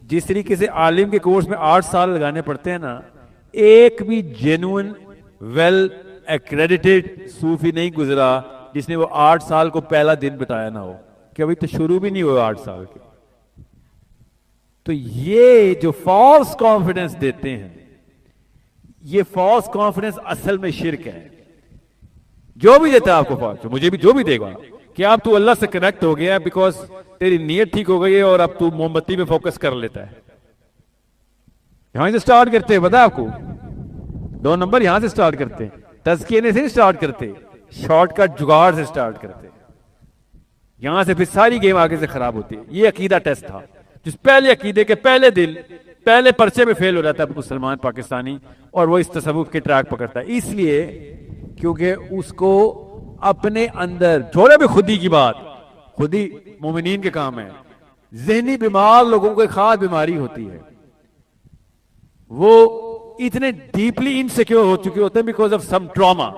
جس طریقے سے عالم کے کورس میں 8 سال لگانے پڑتے ہیں نا، ایک بھی جینوئن ویل ایکریڈیٹڈ صوفی نہیں گزرا جس نے وہ 8 سال کو پہلا دن بتایا نہ ہو کہ ابھی تو شروع بھی نہیں ہوئے 8 سال کے. تو یہ جو فالس کانفیڈنس دیتے ہیں، یہ فالس کانفیڈنس اصل میں شرک ہے. جو بھی دیتا ہے آپ کو فالس، مجھے بھی جو بھی دے گا کہ آپ تو اللہ سے کنیکٹ ہو گیا بیکاز تیری نیت ٹھیک ہو گئی ہے اور اب تو موم بتی میں فوکس کر لیتا ہے. یہاں سے سٹارٹ کرتے ہیں، پتا ہے آپ کو 2 نمبر یہاں سے سٹارٹ کرتے ہیں، تزکیے سے نہیں سٹارٹ کرتے، شارٹ کٹ جگاڑ سے سٹارٹ کرتے. یہاں سے پھر ساری گیم آگے سے خراب ہوتی ہے. یہ عقیدہ ٹیسٹ تھا جس پہلے عقیدے کے پہلے دن پہلے پرچے میں فیل ہو جاتا ہے مسلمان پاکستانی، اور وہ اس تصوف کے ٹریک پکڑتا ہے. اس لیے کیونکہ اس کو اپنے اندر جوڑے بھی خودی کی بات، خودی مومنین کے کام ہے. ذہنی بیمار لوگوں کو ایک خاص بیماری ہوتی ہے، وہ اتنے ڈیپلی انسیکیور ہو چکے ہوتے ہیں بیکاز آف سم ٹراما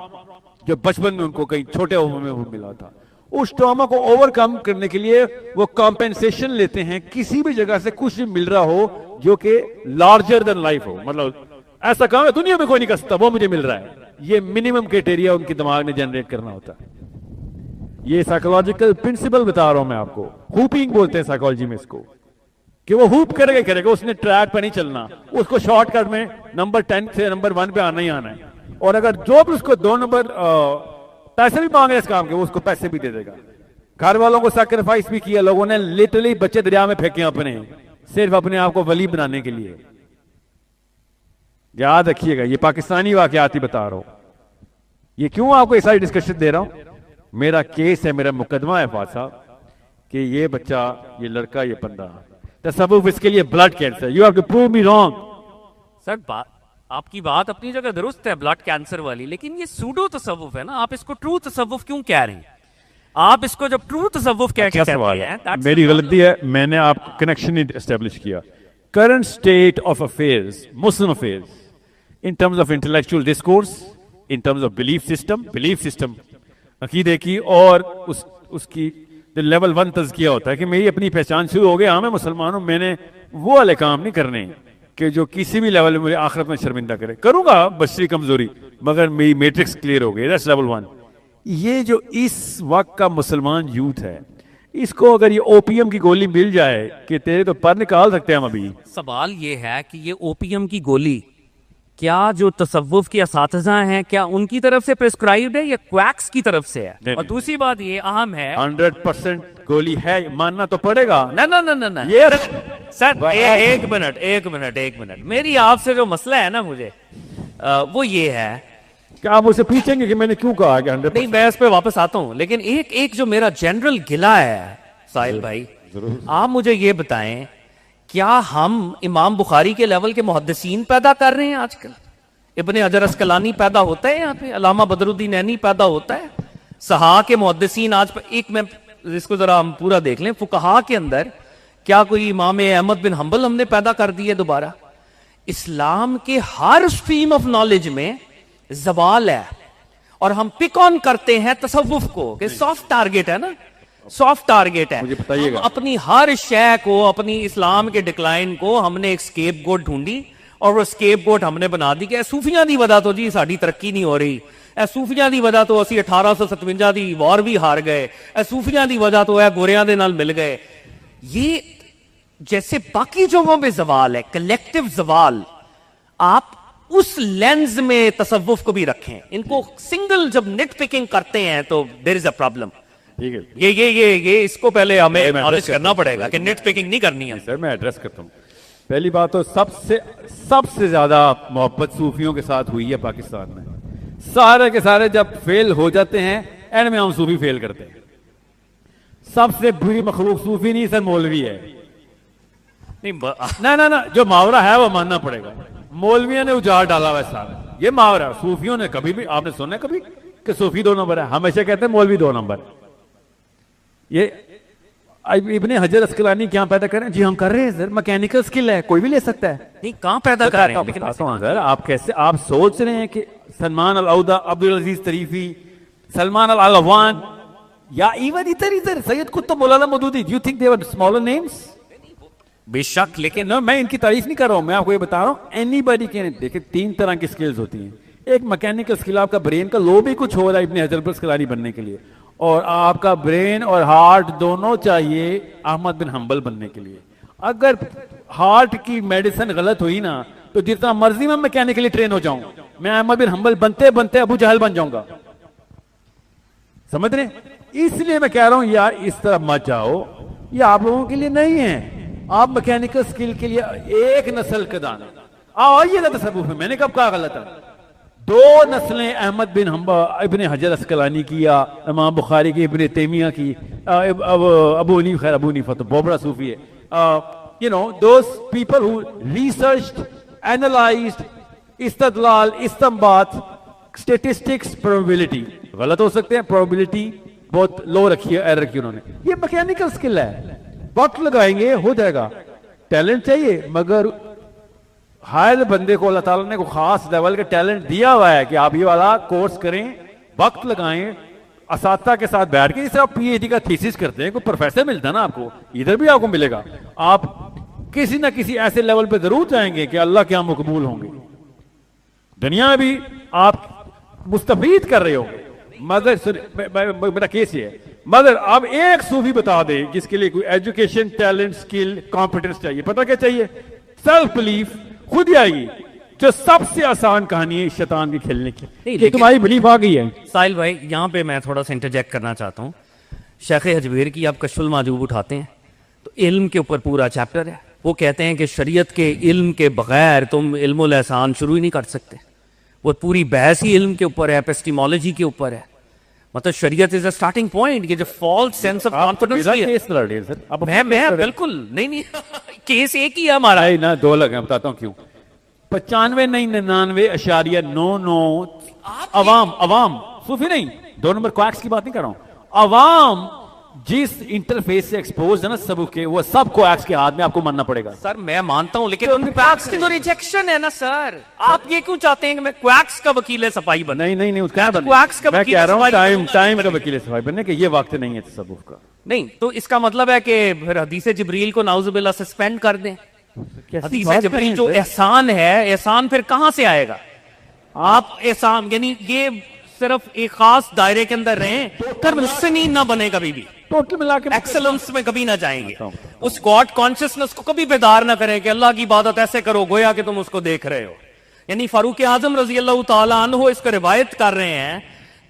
جو بچپن میں ان کو کہیں چھوٹے عمر میں ملا تھا. اس ٹراما کو اوور کم کرنے کے لیے وہ کمپنسیشن لیتے ہیں کسی بھی جگہ سے کچھ مل رہا ہو جو کہ لارجر دین لائف ہو. مطلب ایسا کام ہے دنیا میں کوئی نہیں کر سکتا، وہ مجھے مل رہا ہے. یہ منیمم کرائٹیریا ان کے دماغ نے جنریٹ کرنا ہوتا ہے. یہ سائیکولوجیکل پرنسپل بتا رہا ہوں میں آپ کو. ہوپنگ بولتے ہیں سائیکالوجی میں اس کو، کہ وہ ہوپ کرے گا، اس نے ٹریک پہ نہیں چلنا، اس کو شارٹ کٹ میں نمبر 10 سے نمبر 1 پہ آنا ہی آنا ہے. اور اگر جو بھی اس کو 2 نمبر پیسے بھی مانگے اس کام کے، وہ اس کو پیسے بھی دے دے گا. گھر والوں کو سیکریفائس بھی کیا لوگوں نے، لٹرلی بچے دریا میں پھینکے اپنے، صرف اپنے آپ کو ولی بنانے کے لیے. یاد رکھیے گا، یہ پاکستانی واقعات ہی بتا رہا ہوں. یہ کیوں آپ کو یہ ساری ڈسکشن دے رہا ہوں؟ میرا کیس ہے، میرا مقدمہ ہے فاضل صاحب کہ یہ بچہ، یہ لڑکا، یہ بندہ تصوف اس کے لیے blood cancer. You have to prove me wrong. Sir آپ کی بات اپنی جگہ درست ہے بلڈ کینسر والی، لیکن یہ سوڈو تصوف ہے نا. آپ اس کو ٹرو تصوف کیوں کہہ رہے ہیں؟ آپ اس کو جب ٹرو تصوف کہتے ہیں، میری غلطی ہے، میں نے آپ کو کنیکشن نہیں اسٹیبلش کیا. Current state of affairs, Muslim affairs, in terms of intellectual discourse, in terms of belief system عقیدے کی، اور اس کی لیول 1 تزکیہ ہوتا ہے کہ میری اپنی پہچان شروع ہو گئی. ہاں میں مسلمان ہوں، میں نے وہ والے کام نہیں کرنے کہ جو کسی بھی لیول میں مجھے آخرت میں شرمندہ کرے. کروں گا بشری کمزوری، مگر میری میٹرکس کلیئر ہو گئی. that's level 1. یہ جو اس وقت کا مسلمان یوتھ ہے، اس کو اگر یہ اوپیم کی گولی مل جائے کہ تیرے تو پر نکال سکتے ہیں ہم ابھی. سوال یہ ہے کہ یہ اوپیم کی گولی کیا جو تصوف کے اساتذہ ہیں کیا ان کی طرف سے پرسکرائبڈ ہے یا کویکس کی طرف سے ہے؟ اور دوسری بات یہ اہم ہے، 100% گولی ہے، ماننا تو پڑے گا. نہ یہ سر ایک منٹ میری آپ سے جو مسئلہ ہے نا مجھے وہ یہ ہے کہ آپ اسے پوچھیں گے کہ میں نے کیوں کہا کہ 100%. نہیں، میں اس پہ واپس آتا ہوں، لیکن ایک جو میرا جنرل گلہ ہے ساحل بھائی، آپ مجھے یہ بتائیں کیا ہم امام بخاری کے لیول کے محدثین پیدا کر رہے ہیں آج کل؟ ابن حجر اسقلانی پیدا ہوتا ہے یہاں پہ، علامہ بدر الدین عینی پیدا ہوتا ہے، صحاح کے محدثین آج پر ایک میں اس کو ذرا ہم پورا دیکھ لیں. فقہا کے اندر کیا کوئی امام احمد بن حنبل ہم نے پیدا کر دی ہے دوبارہ؟ اسلام کے ہر اسٹریم آف نالج میں زوال ہے، اور ہم پک آن کرتے ہیں تصوف کو کہ سافٹ ٹارگٹ ہے نا، سافٹ ٹارگٹ ہے. اپنی ہر شے کو، اپنی اسلام کے ڈکلائن کو ہم نے ایک سکیپ گوٹ ڈھونڈی، اور وہ سکیپ گوٹ ہم نے بنا دی کہ صوفیاں دی وجہ تو جی ساڈی ترقی نہیں ہو رہی، صوفیاں دی وجہ تو اسی 1857 دی وار بھی ہار گئے، صوفیاں دی وجہ تو گوریاں دے نال مل گئے. یہ جیسے باقی جگہوں پہ زوال ہے، کلیکٹیو زوال، آپ اس لینز میں تصوف کو بھی رکھیں. ان کو سنگل جب نیٹ پکنگ کرتے ہیں تو دیر از اے پرابلم. یہ اس کو پہلے ہمیں ایڈریس کرنا پڑے گا کہ نیٹ پیکنگ نہیں کرنی ہے. سر میں ایڈریس کرتا ہوں. پہلی بات تو سب سے زیادہ محبت صوفیوں کے ساتھ ہوئی ہے پاکستان میں. سارے کے سارے جب فیل ہو جاتے ہیں اینڈ میں ہم صوفی فیل کرتے ہیں. سب سے بری مخلوق صوفی نہیں سر مولوی ہے. نہ جو محاورہ ہے وہ ماننا پڑے گا. مولویوں نے اجاڑ ڈالا ہوا ہے سارا. یہ محاورہ صوفیوں نے کبھی بھی آپ نے سنا ہے کبھی کہ صوفی 2 نمبر ہے؟ ہمیشہ کہتے ہیں مولوی 2 نمبر. یہ ابن حجر اسقلانی کیا پیدا کریں؟ جی ہم کر رہے ہیں سر، میکینیکل سکل ہے، کوئی بھی لے سکتا ہے. نہیں کہاں پیدا کر رہے ہیں سر؟ آپ کیسے آپ سوچ رہے ہیں کہ سلمان العودہ، عبدالعزیز طریفی، سلمان العلوان، یا ایون ادھر سید Qutub Maulana Maududi, do you think they were smaller names? بے شک, لیکن نہ میں ان کی تعریف نہیں کر رہا ہوں, میں آپ کو یہ بتا رہا ہوں اینی باڈی کین. دیکھیں 3 طرح کی سکلز ہوتی ہیں. ایک میکینیکل سکل, آپ کا برین کا لو بھی کچھ ہو رہا ہے ابن حجر الاسقلانی بننے کے لیے, اور آپ کا برین اور ہارٹ دونوں چاہیے احمد بن حنبل بننے کے لیے. اگر ہارٹ کی میڈیسن غلط ہوئی نا تو جتنا مرضی میں میکینیکلی ٹرین ہو جاؤں, میں احمد بن حنبل بنتے بنتے ابو جہل بن جاؤں گا. سمجھ رہے ہیں؟ اس لیے میں کہہ رہا ہوں یار اس طرح مت جاؤ, یہ آپ لوگوں کے لیے نہیں ہے. آپ میکینیکل سکل کے لیے ایک نسل کا دانا آئیے گا تصوف میں. میں نے کب کہا غلط ہے؟ 2 نسلیں احمد بن حنبل, ابن حجر اسقلانی کی, یا امام بخاری کی, ابن تیمیہ کی, ابو حنیفہ. خیر ابو حنیفہ تو بہت بڑا صوفی ہے. You know, those people who researched, analyzed, استدلال, استنباط, statistics, probability. غلط ہو سکتے ہیں, probability بہت لو رکھی ہے, ایرر رکھی انہوں نے. یہ میکینیکل سکل ہے, وقت لگائیں گے ہو جائے گا. ٹیلنٹ چاہیے, مگر ہر بندے کو اللہ تعالیٰ نے کو خاص لیول کا ٹیلنٹ دیا ہوا ہے کہ آپ یہ والا کورس کریں, وقت لگائیں, اساتذہ کے ساتھ بیٹھ کے. جسے آپ پی ایچ ڈی کا تھیسس کرتے ہیں, کوئی پروفیسر ملتا ہے نا آپ کو, ادھر بھی آپ کو ملے گا. آپ کسی نہ کسی ایسے لیول پہ ضرور جائیں گے کہ اللہ کے یہاں مقبول ہوں گے. دنیا میں بھی آپ مستفید کر رہے ہوں گے. مگر میرا کیس یہ ہے, مگر آپ ایک صوفی بتا دیں جس کے لیے کوئی ایجوکیشن, ٹیلنٹ, سکل, کانفیڈنس چاہیے. پتہ کیا چاہیے؟ سیلف بلیف خود ہی آئے گی, جو سب سے آسان کہانی ہے شیطان کے کھیلنے کی. یہ تمہاری بلیف آ گئی ہے. ساحل بھائی یہاں پہ میں تھوڑا سا انٹرجیکٹ کرنا چاہتا ہوں. شیخ حجویر کی آپ کشف المحجوب اٹھاتے ہیں تو علم کے اوپر پورا چیپٹر ہے. وہ کہتے ہیں کہ شریعت کے علم کے بغیر تم علم الاحسان شروع ہی نہیں کر سکتے. وہ پوری بحث ہی علم کے اوپر ہے, ایپسٹیمولوجی کے اوپر ہے. مطلب شریعت از اے سٹارٹنگ پوائنٹ. یہ جو فالس سینس آف کانفیڈنس, میں بالکل نہیں کیس ایک ہی ہے ہمارا. نہ 2 لگ ہیں, بتاتا ہوں کیوں. 95 نہیں 99.99 عوام صوفی نہیں, 2 نمبر کویکس کی بات نہیں کر رہا ہوں. عوام جس انٹرفیس سے ایکسپوز ہے نا تصوف کے, وہ سب کویکس کے ہاتھ میں آپ کو ماننا پڑے گا. سر میں مانتا ہوں, لیکن کویکس کی تو ریجیکشن ہے نا سر. آپ یہ کیوں چاہتے ہیں کہ میں کویکس کا وکیل صفائی بنوں؟ نہیں اس کا کویکس کا میں وکیل کہہ رہا صفائی ہوں ٹائم کا وکیل صفائی بننے کہ یہ وقت نہیں ہے تصوف کا. نہیں تو اس کا مطلب ہے کہ پھر حدیث جبریل کو نعوذ باللہ سسپینڈ کر دیں. حدیث جبریل جو احسان ہے, احسان پھر کہاں سے آئے گا؟ آپ احسان یعنی یہ صرف ایک خاص دائرے کے اندر رہیں, محسنین نہ بنے کبھی بھی, ٹوٹل ملا کے ایکسلنس میں کبھی نہ جائیں گے. اس گاڈ کانشسنس کو کبھی بیدار نہ کریں کہ اللہ کی عبادت ایسے کرو گویا کہ تم اس کو دیکھ رہے ہو. یعنی فاروق اعظم رضی اللہ تعالیٰ عنہ اس کو روایت کر رہے ہیں,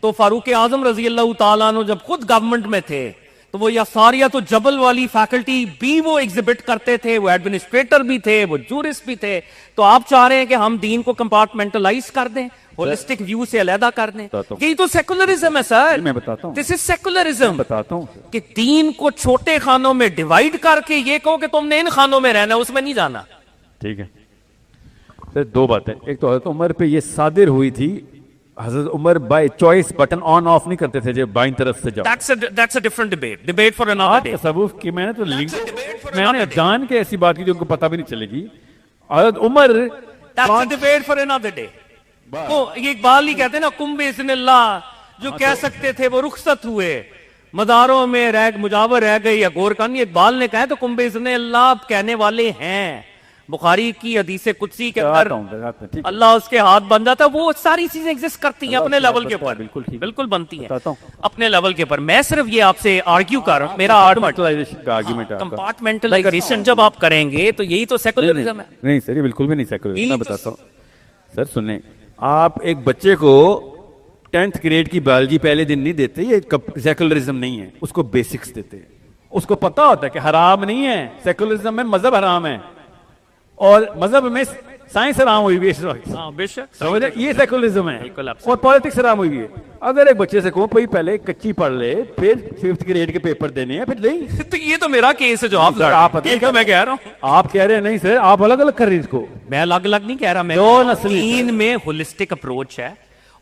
تو فاروق اعظم رضی اللہ تعالیٰ عنہ جب خود گورنمنٹ میں تھے تو وہ یساریت و جبل والی فیکلٹی بھی وہ ایگزبٹ کرتے تھے, وہ ایڈمنسٹریٹر بھی تھے, وہ جورسٹ بھی تھے. تو آپ چاہ رہے ہیں کہ ہم دین کو کمپارٹمنٹلائز کر دیں, ہولسٹک ویو سے علیحدہ کر دیں. یہی تو سیکولرزم ہے سر. میں بتاتا ہوں, دس از سیکولرزم. بتاتا ہوں کہ دین کو چھوٹے خانوں میں ڈیوائیڈ کر کے یہ کہو کہ تم نے ان خانوں میں رہنا, اس میں نہیں جانا. ٹھیک ہے سر, 2 باتیں. ایک تو حضرت عمر پہ یہ صادر ہوئی تھی, حضرت عمر by choice button on off نہیں کرتے تھے جب بائیں طرف سے جاؤ. That's a different debate for another day. تصوف کی میں نے تو میں نے جان کے ایسی بات کی جو ان کو پتہ بھی نہیں چلے گی. حضرت عمر That's a debate for another day. وہ یہ اقبال ہی کہتے ہیں نا, کم باذن اللہ جو کہہ سکتے تھے وہ رخصت ہوئے, مداروں میں مجاور رہ گئی یا گورکان. یہ اقبال نے کہا تو کم باذن اللہ کہنے والے ہیں. بخاری کی حدیث قدسی کے اندر اللہ اس کے ہاتھ بن جاتا ہے. وہ ساری چیزیں ایگزسٹ کرتی ہیں اپنے لیول کے اوپر, بالکل بنتی ہیں اپنے لیول کے اوپر. میں صرف یہ آپ سے آرگیو کر رہا ہوں, میرا آرگومنٹ کمپارٹمنٹلائزیشن جب آپ کریں گے تو یہی تو سیکولرزم ہے. نہیں سر, یہ بالکل بھی نہیں سیکولرزم. میں بتاتا ہوں سر, سنیں, آپ ایک بچے کو 10th گریڈ کی بایولوجی پہلے دن نہیں دیتے, یہ سیکولرزم نہیں ہے. اس کو بیسکس دیتے ہیں, اس کو پتا ہوتا ہے کہ حرام نہیں ہے. سیکولرزم میں مذہب حرام ہے اور مذہب میں سائنس حرام ہوئی ہوئی ہے, یہ سیکولرزم ہے. اور پالیٹکس حرام ہوئی ہے. اگر ایک بچے سے کہو پہلے کچی پڑھ لے, پھر 5th گریڈ کے پیپر دینے ہیں, پھر نہیں. تو یہ تو میرا کیس ہے جو آپ میں کہہ رہا ہوں. آپ کہہ رہے ہیں نہیں سر, آپ الگ الگ کر رہے ہیں اس کو. میں الگ الگ نہیں کہہ رہا, میں 2 نسلی دین میں ہولسٹک اپروچ ہے,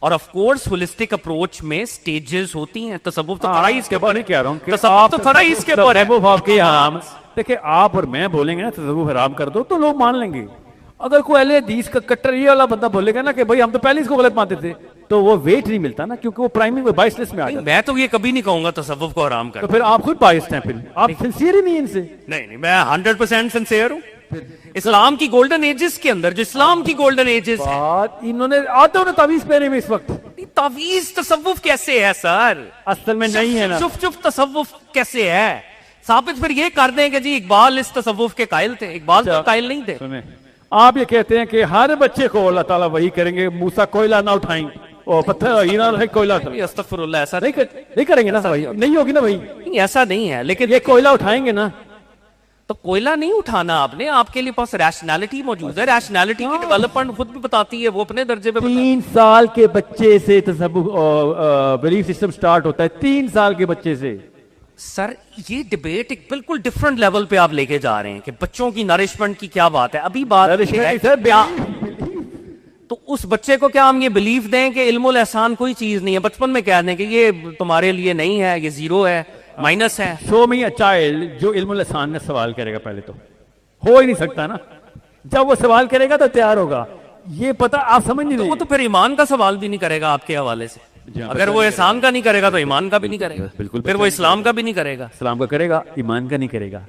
اور آف کورس ہولسٹک اپروچ میں سٹیجز ہوتی ہیں. تصوف تو تھوڑا ہی اس کے بعد نہیں کہہ رہا ہوں, تصوف تو تھوڑا ہی اس کے بعد. دیکھیں آپ اور میں بولیں گے نا تصوف حرام کر دو تو لوگ مان لیں گے. اگر کوئی اہل حدیث کا کٹر یہ والا بندہ بولے گا نا کہ بھائی ہم تو پہلے اس کو غلط مانتے تھے, تو وہ ویٹ نہیں ملتا نا, کیونکہ وہ پرائمری بائسنس میں آ جاتا ہے. میں تو یہ کبھی نہیں کہوں گا تصوف کو حرام تو کر. پھر آپ خود بائسڈ ہیں, پھر آپ سنسیئر ہی نہیں ہیں ان سے. نہیں میں 100% سنسیئر ہوں. اسلام کی گولڈن ایجز کے اندر, جو اسلام کی گولڈن ایجز ہے, بات انہوں نے آتے ہونے تعویذ پہنے میں اس وقت. تعویذ تصوف کیسے ہے سر؟ اصل میں نہیں ہے نا. چپ تصوف کیسے ہے؟ ثابت پھر یہ کر دیں کہ جی اقبال اس تصوف کے قائل تھے. اقبال تو قائل نہیں تھے. سنیں, آپ یہ کہتے ہیں کہ ہر بچے کو اللہ تعالیٰ وہی کریں گے, موسیٰ کوئلہ نہ اٹھائیں, اور پتھر ہیرا رہے کوئلہ استغفر اللہ, ایسا نہیں کریں گے نا, نہیں ہوگی نا بھائی, ایسا نہیں ہے. لیکن یہ کوئلہ اٹھائیں گے نا. تو کوئلہ نہیں اٹھانا آپ نے, آپ کے لیے پاس ریشنالٹی موجود ہے. ریشنالٹی کی ڈیولپمنٹ خود بھی بتاتی ہے, وہ اپنے درجے پہ 3 سال کے بچے سے تصوف بلیف سسٹم سٹارٹ ہوتا ہے, 3 سال کے بچے سے. سر یہ ڈیبیٹ ایک بالکل ڈیفرنٹ لیول پہ آپ لے کے جا رہے ہیں کہ بچوں کی نرشمنٹ کی کیا بات ہے. ابھی بات تو اس بچے کو کیا ہم یہ بلیف دیں کہ علم الاحسان کوئی چیز نہیں ہے, بچپن میں کہہ دیں کہ یہ تمہارے لیے نہیں ہے, یہ زیرو ہے, مائنس ہے. شو می اے چائلڈ جو علم الاحسان میں سوال کرے گا, پہلے تو ہو ہی نہیں سکتا نا. جب وہ سوال کرے گا تو تیار ہوگا. یہ پتہ آپ سمجھ نہیں رہے. وہ تو پھر ایمان کا سوال بھی نہیں کرے گا آپ کے حوالے سے. اگر وہ احسان کا نہیں کرے گا تو ایمان کا بھی نہیں کرے گا, بالکل. پھر وہ اسلام کا بھی نہیں کرے گا. اسلام کا کرے گا, ایمان کا نہیں کرے گا.